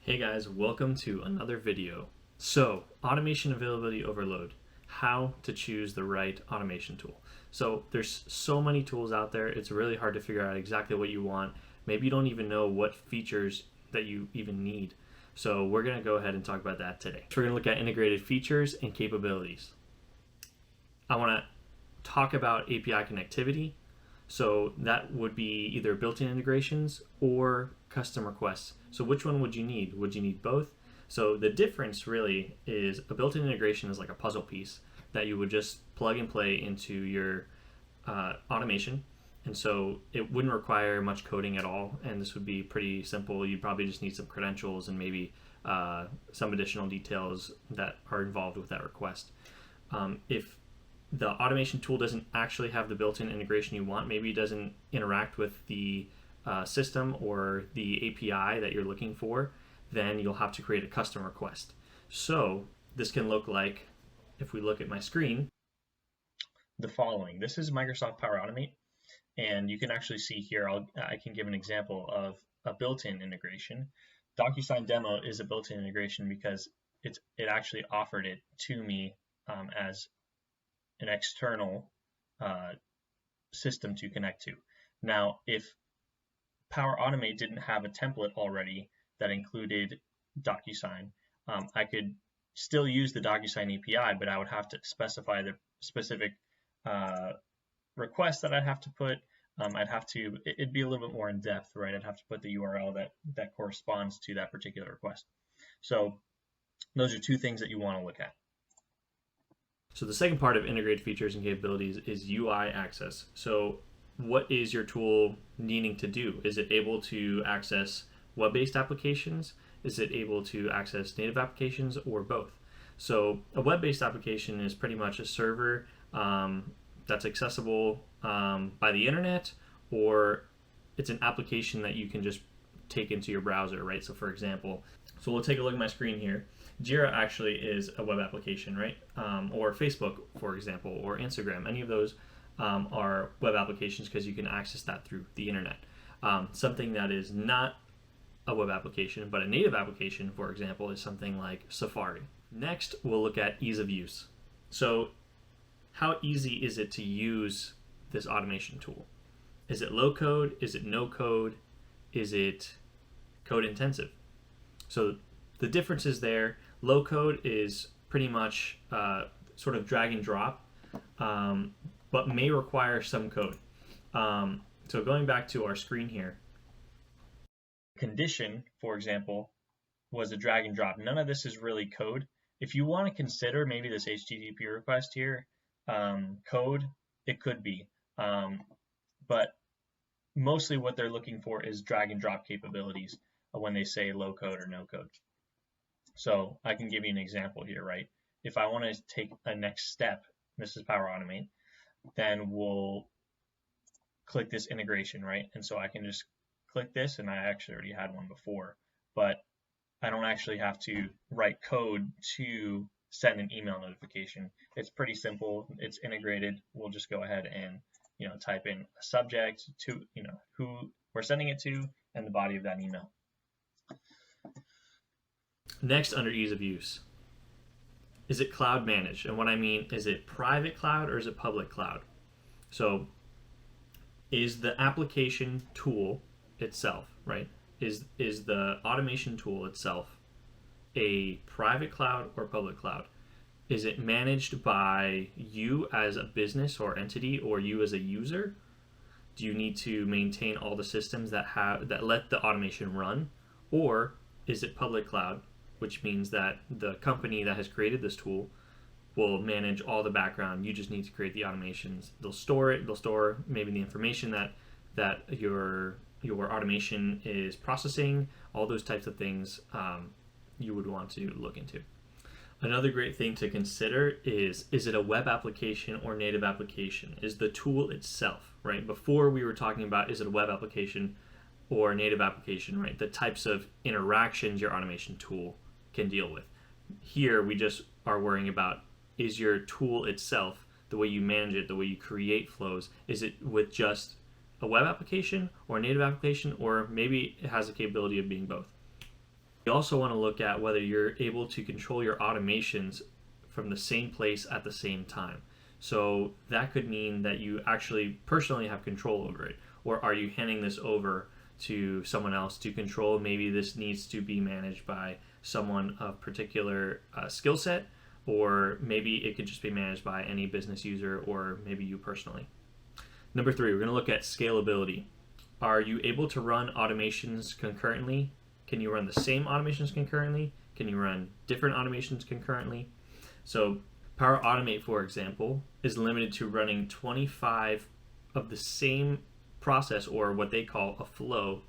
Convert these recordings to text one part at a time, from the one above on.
Hey guys, welcome to another video. So, automation availability overload, how to choose the right automation tool. So there's so many tools out there, it's really hard to figure out exactly what you want. Maybe you don't even know what features that you even need. So we're gonna go ahead and talk about that today. So we're gonna look at integrated features and capabilities. I wanna talk about API connectivity. So that would be either built-in integrations or custom requests. So which one would you need? Would you need both? So the difference really is a built-in integration is like a puzzle piece that you would just plug and play into your automation. And so it wouldn't require much coding at all. And this would be pretty simple. You'd probably just need some credentials and maybe some additional details that are involved with that request. If the automation tool doesn't actually have the built-in integration you want, maybe it doesn't interact with the system or the API that you're looking for, then you'll have to create a custom request. So this can look like, if we look at my screen, the following. This is Microsoft Power Automate, and you can actually see here, I can give an example of a built-in integration. DocuSign Demo is a built-in integration because it actually offered it to me as an external system to connect to. Now, if Power Automate didn't have a template already that included DocuSign, I could still use the DocuSign API, but I would have to specify the specific request that I'd have to put. It'd be a little bit more in depth, right? I'd have to put the URL that corresponds to that particular request. So those are two things that you want to look at. So the second part of integrated features and capabilities is UI access. So what is your tool needing to do? Is it able to access web-based applications? Is it able to access native applications, or both? So a web-based application is pretty much a server that's accessible by the internet, or it's an application that you can just take into your browser, right? So for example, so we'll take a look at my screen here. Jira actually is a web application, right? Or Facebook, for example, or Instagram. Any of those are web applications because you can access that through the internet. Something that is not a web application, but a native application, for example, is something like Safari. Next, we'll look at ease of use. So how easy is it to use this automation tool? Is it low code? Is it no code? Is it code intensive? So the differences there, low code is pretty much sort of drag and drop, but may require some code. So going back to our screen here, condition, for example, was a drag and drop. None of this is really code. If you want to consider maybe this HTTP request here code, it could be. But mostly what they're looking for is drag and drop capabilities when they say low code or no code. So I can give you an example here, right? If I want to take a next step, this is Power Automate, then we'll click this integration, right? And so I can just click this, and I actually already had one before, but I don't actually have to write code to send an email notification. It's pretty simple. It's integrated. We'll just go ahead and type in a subject to who we're sending it to and the body of that email. Next, under ease of use, is it cloud managed? And what I mean, is it private cloud or is it public cloud? So is the application tool itself, right? Is the automation tool itself a private cloud or public cloud? Is it managed by you as a business or entity, or you as a user? Do you need to maintain all the systems that let the automation run? Or is it public cloud, which means that the company that has created this tool will manage all the background. You just need to create the automations. They'll store it. They'll store maybe the information that your automation is processing. All those types of things you would want to look into. Another great thing to consider is it a web application or native application? Is the tool itself, right? Before we were talking about, is it a web application or native application, right? The types of interactions your automation tool can deal with. Here, we just are worrying about, is your tool itself, the way you manage it, the way you create flows, is it with just a web application or a native application, or maybe it has the capability of being both? You also want to look at whether you're able to control your automations from the same place at the same time. So that could mean that you actually personally have control over it, or are you handing this over to someone else to control? Maybe this needs to be managed by someone of particular skill set, or maybe it could just be managed by any business user, or maybe you personally. Number 3, we're going to look at scalability. Are you able to run automations concurrently? Can you run the same automations concurrently? Can you run different automations concurrently? So Power Automate, for example, is limited to running 25 of the same process, or what they call a flow,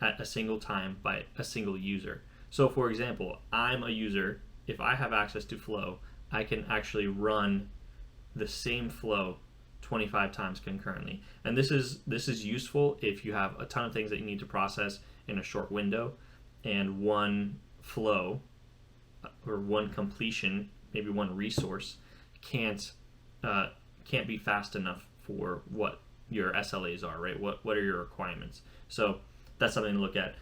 at a single time by a single user. So for example, I'm a user. If I have access to flow, I can actually run the same flow 25 times concurrently. And this is useful if you have a ton of things that you need to process in a short window, and one flow or one completion, maybe one resource, can't be fast enough for what your SLAs are, right? What are your requirements? So that's something to look at.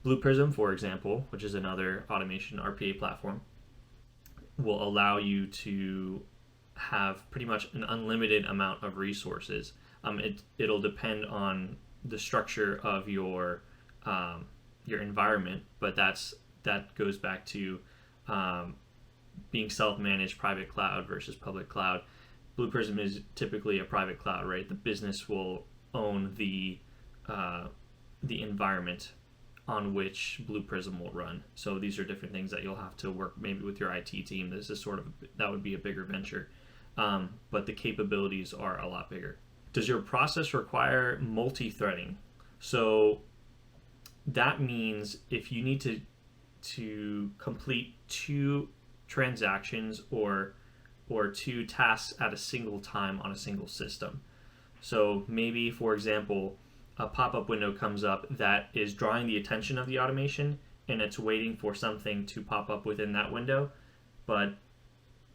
Blue Prism, for example, which is another automation RPA platform, will allow you to have pretty much an unlimited amount of resources. It'll depend on the structure of your environment, but that goes back to being self-managed private cloud versus public cloud. Blue Prism is typically a private cloud, right? The business will own the environment on which Blue Prism will run. So these are different things that you'll have to work maybe with your IT team. This is that would be a bigger venture, but the capabilities are a lot bigger. Does your process require multi-threading? So that means if you need to complete 2 transactions or 2 tasks at a single time on a single system. So maybe, for example, a pop-up window comes up that is drawing the attention of the automation, and it's waiting for something to pop up within that window, but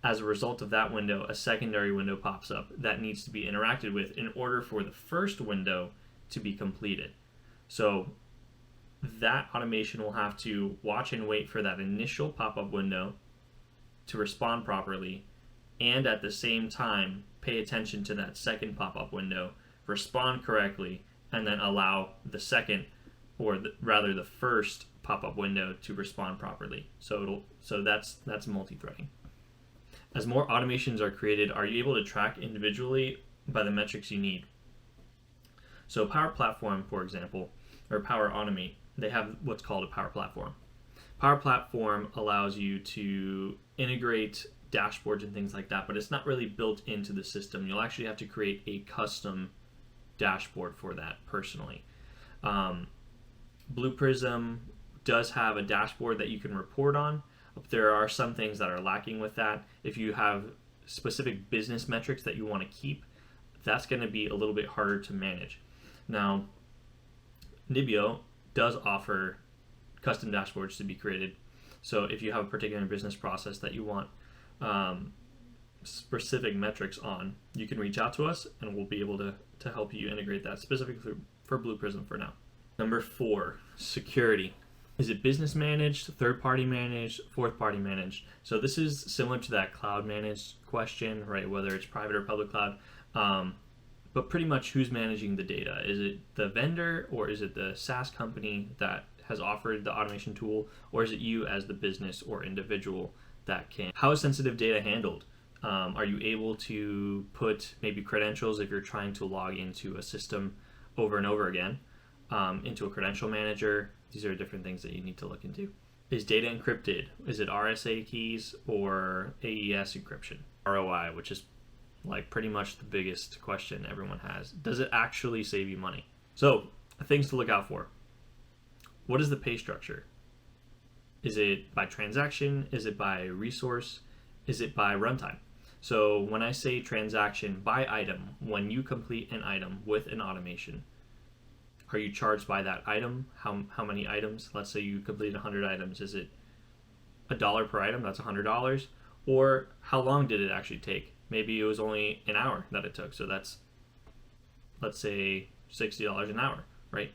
as a result of that window, a secondary window pops up that needs to be interacted with in order for the first window to be completed. So that automation will have to watch and wait for that initial pop-up window to respond properly, and at the same time pay attention to that second pop-up window, respond correctly, and then allow the second, or rather the first pop-up window to respond properly. So that's multi-threading. As more automations are created, are you able to track individually by the metrics you need? So Power Platform, for example, or Power Automate, they have what's called a Power Platform. Power Platform allows you to integrate dashboards and things like that, but it's not really built into the system. You'll actually have to create a custom dashboard for that personally. Blue Prism does have a dashboard that you can report on. There are some things that are lacking with that. If you have specific business metrics that you want to keep, that's going to be a little bit harder to manage. Now, Nibio does offer custom dashboards to be created. So if you have a particular business process that you want specific metrics on, you can reach out to us and we'll be able to help you integrate that specifically for Blue Prism for now. Number 4, security. Is it business managed, third party managed, fourth party managed? So this is similar to that cloud managed question, right? Whether it's private or public cloud. But pretty much who's managing the data? Is it the vendor, or is it the SaaS company that has offered the automation tool, or is it you as the business or individual that can? How is sensitive data handled? Are you able to put maybe credentials if you're trying to log into a system over and over again, into a credential manager? These are different things that you need to look into. Is data encrypted? Is it RSA keys or AES encryption? ROI, which is like pretty much the biggest question everyone has. Does it actually save you money? So, things to look out for. What is the pay structure? Is it by transaction? Is it by resource? Is it by runtime? So when I say transaction, by item, when you complete an item with an automation, are you charged by that item? How many items? Let's say you complete 100 items. Is it $1 per item? That's $100. Or how long did it actually take? Maybe it was only an hour that it took. So that's, let's say, $60 an hour, right?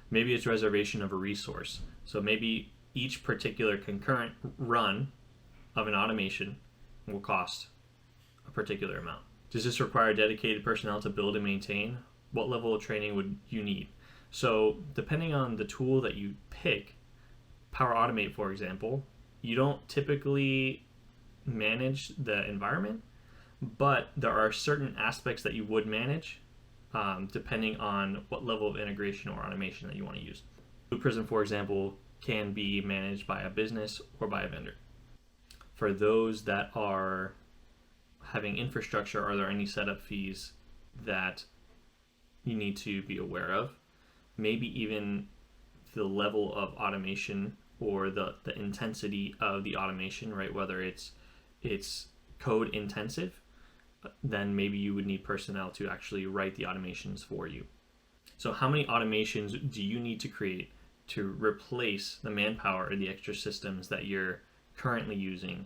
Maybe it's reservation of a resource. So maybe each particular concurrent run of an automation will cost a particular amount. Does this require dedicated personnel to build and maintain? What level of training would you need? So depending on the tool that you pick, Power Automate, for example, you don't typically manage the environment, but there are certain aspects that you would manage depending on what level of integration or automation that you want to use. Blue Prism, for example, can be managed by a business or by a vendor. For those that are having infrastructure, are there any setup fees that you need to be aware of? Maybe even the level of automation or the intensity of the automation, right? Whether it's code intensive, then maybe you would need personnel to actually write the automations for you. So how many automations do you need to create to replace the manpower or the extra systems that you're currently using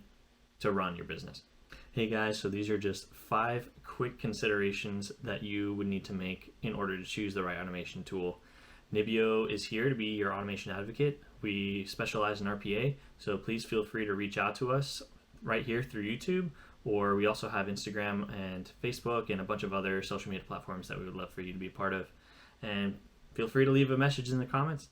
to run your business? Hey guys, so these are just 5 quick considerations that you would need to make in order to choose the right automation tool. Nibio is here to be your automation advocate. We specialize in RPA, so please feel free to reach out to us right here through YouTube, or we also have Instagram and Facebook and a bunch of other social media platforms that we would love for you to be a part of. And feel free to leave a message in the comments.